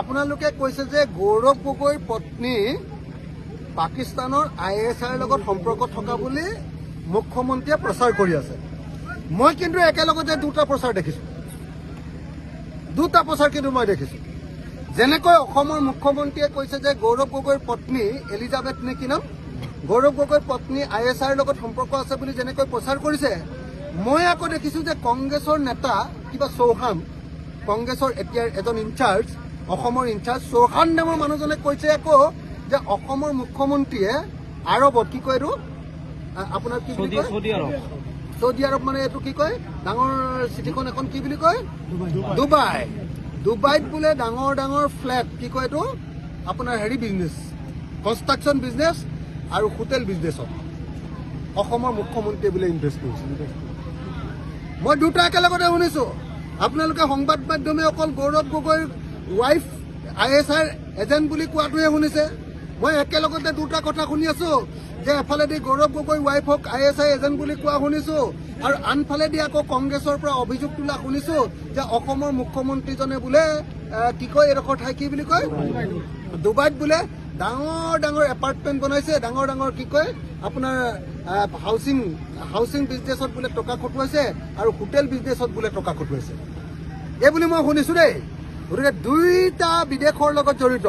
আপোনালোকে কৈছে যে গৌৰৱ গগৈৰ পত্নী পাকিস্তানৰ ISIৰ লগত সম্পৰ্ক থকা বুলি মুখ্যমন্ত্ৰীয়ে প্ৰচাৰ কৰি আছে। মই কিন্তু একেলগতে দুটা প্ৰচাৰ দেখিছোঁ। যেনেকৈ অসমৰ মুখ্যমন্ত্ৰীয়ে কৈছে যে গৌৰৱ গগৈৰ পত্নী এলিজাবেথ নে কি নাম, গৌৰৱ গগৈৰ পত্নী ISIৰ লগত সম্পৰ্ক আছে বুলি যেনেকৈ প্ৰচাৰ কৰিছে, মই আকৌ দেখিছোঁ যে কংগ্ৰেছৰ নেতা কিবা চৌহান, কংগ্ৰেছৰ এতিয়া এজন ইনচাৰ্জ, অসমৰ ইনচাৰ্জ চৌহান নামৰ মানুহজনে কৈছে আকৌ যে অসমৰ মুখ্যমন্ত্ৰীয়ে আৰৱত কি কয় এইটো আপোনাৰ কি বুলি কয়, চৌদি আৰৱ মানে এইটো কি কয়, ডাঙৰ চিটিখন এখন কি বুলি কয়, ডুবাইত বোলে ডাঙৰ ফ্লেট কি কয় এইটো আপোনাৰ বিজনেছ, কনষ্ট্ৰাকশ্যন বিজনেছ আৰু হোটেল বিজনেছত অসমৰ মুখ্যমন্ত্ৰীয়ে বোলে ইনভেষ্ট কৰিছে। মই দুটা একেলগতে শুনিছোঁ। আপোনালোকে সংবাদ মাধ্যমে অকল গৌৰৱ গগৈৰ ৱাইফ ISIৰ এজেণ্ট বুলি কোৱাটোহে শুনিছে। মই একেলগতে দুটা কথা শুনি আছোঁ যে এফালেদি গৌৰৱ গগৈ ৱাইফক ISI এজেণ্ট বুলি কোৱা শুনিছোঁ আৰু আনফালেদি আকৌ কংগ্ৰেছৰ পৰা অভিযোগ তোলা শুনিছোঁ যে অসমৰ মুখ্যমন্ত্ৰীজনে বোলে কি কয় এডোখৰ ঠাই কি বুলি কয়, ডুবাইত বোলে ডাঙৰ এপাৰ্টমেণ্ট বনাইছে, ডাঙৰ কি কয় আপোনাৰ হাউচিং বিজনেছত বোলে টকা খটুৱাইছে আৰু হোটেল বিজনেছত বোলে টকা খটুৱাইছে, এই বুলি মই শুনিছোঁ দেই। গতিকে দুইটা বিদেশৰ লগত জড়িত,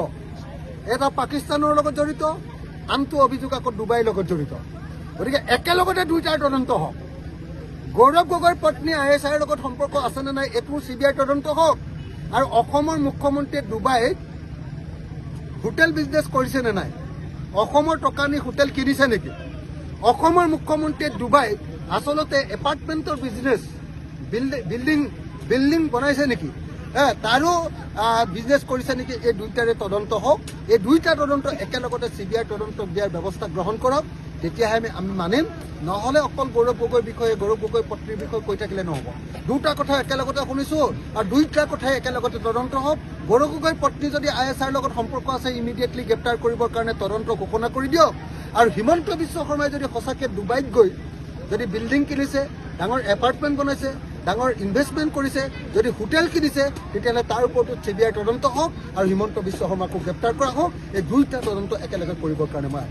এটা পাকিস্তানৰ লগত জড়িত, আনটো অভিযোগ আকৌ ডুবাইৰ লগত জড়িত। গতিকে একেলগতে দুইটাৰ তদন্ত হওক। গৌৰৱ গগৈৰ পত্নী ISIৰ লগত সম্পৰ্ক আছে নে নাই এইটো CBI তদন্ত হওক, আৰু অসমৰ মুখ্যমন্ত্ৰীয়ে ডুবাইত হোটেল বিজনেছ কৰিছে নে নাই, অসমৰ টকা নি হোটেল কিনিছে নেকি, অসমৰ মুখ্যমন্ত্ৰীয়ে ডুবাইত আচলতে এপাৰ্টমেণ্টৰ বিজনেছ বিল্ডিং বনাইছে নেকি, তাৰো বিজনেছ কৰিছে নেকি, এই দুইটাৰে তদন্ত হওক। এই দুইটা তদন্ত একেলগতে CBI তদন্ত দিয়াৰ ব্যৱস্থা গ্ৰহণ কৰক, তেতিয়াহে আমি মানিম। নহ'লে অকল গৌৰৱ গগৈৰ বিষয়ে, গৌৰৱ গগৈৰ পত্নীৰ বিষয়ে কৈ থাকিলে নহ'ব। দুটা কথা একেলগতে শুনিছোঁ আৰু দুইটা কথাই একেলগতে তদন্ত হওক। গৌৰৱ গগৈৰ পত্নী যদি ISIৰ লগত সম্পৰ্ক আছে ইমিডিয়েটলি গ্ৰেপ্তাৰ কৰিবৰ কাৰণে তদন্ত ঘোষণা কৰি দিয়ক। আৰু হিমন্ত বিশ্ব শৰ্মাই যদি সঁচাকৈ ডুবাইত গৈ যদি বিল্ডিং কিনিছে, ডাঙৰ এপাৰ্টমেণ্ট বনাইছে, ডাঙৰ ইনভেষ্টমেণ্ট কৰিছে, যদি হোটেল কিনিছে, তেতিয়াহ'লে তাৰ ওপৰতো CBI তদন্ত হওক আৰু হিমন্ত বিশ্ব শৰ্মাকো গ্ৰেপ্তাৰ কৰা হওক। এই দুইটা তদন্ত একেলগে কৰিবৰ কাৰণে মই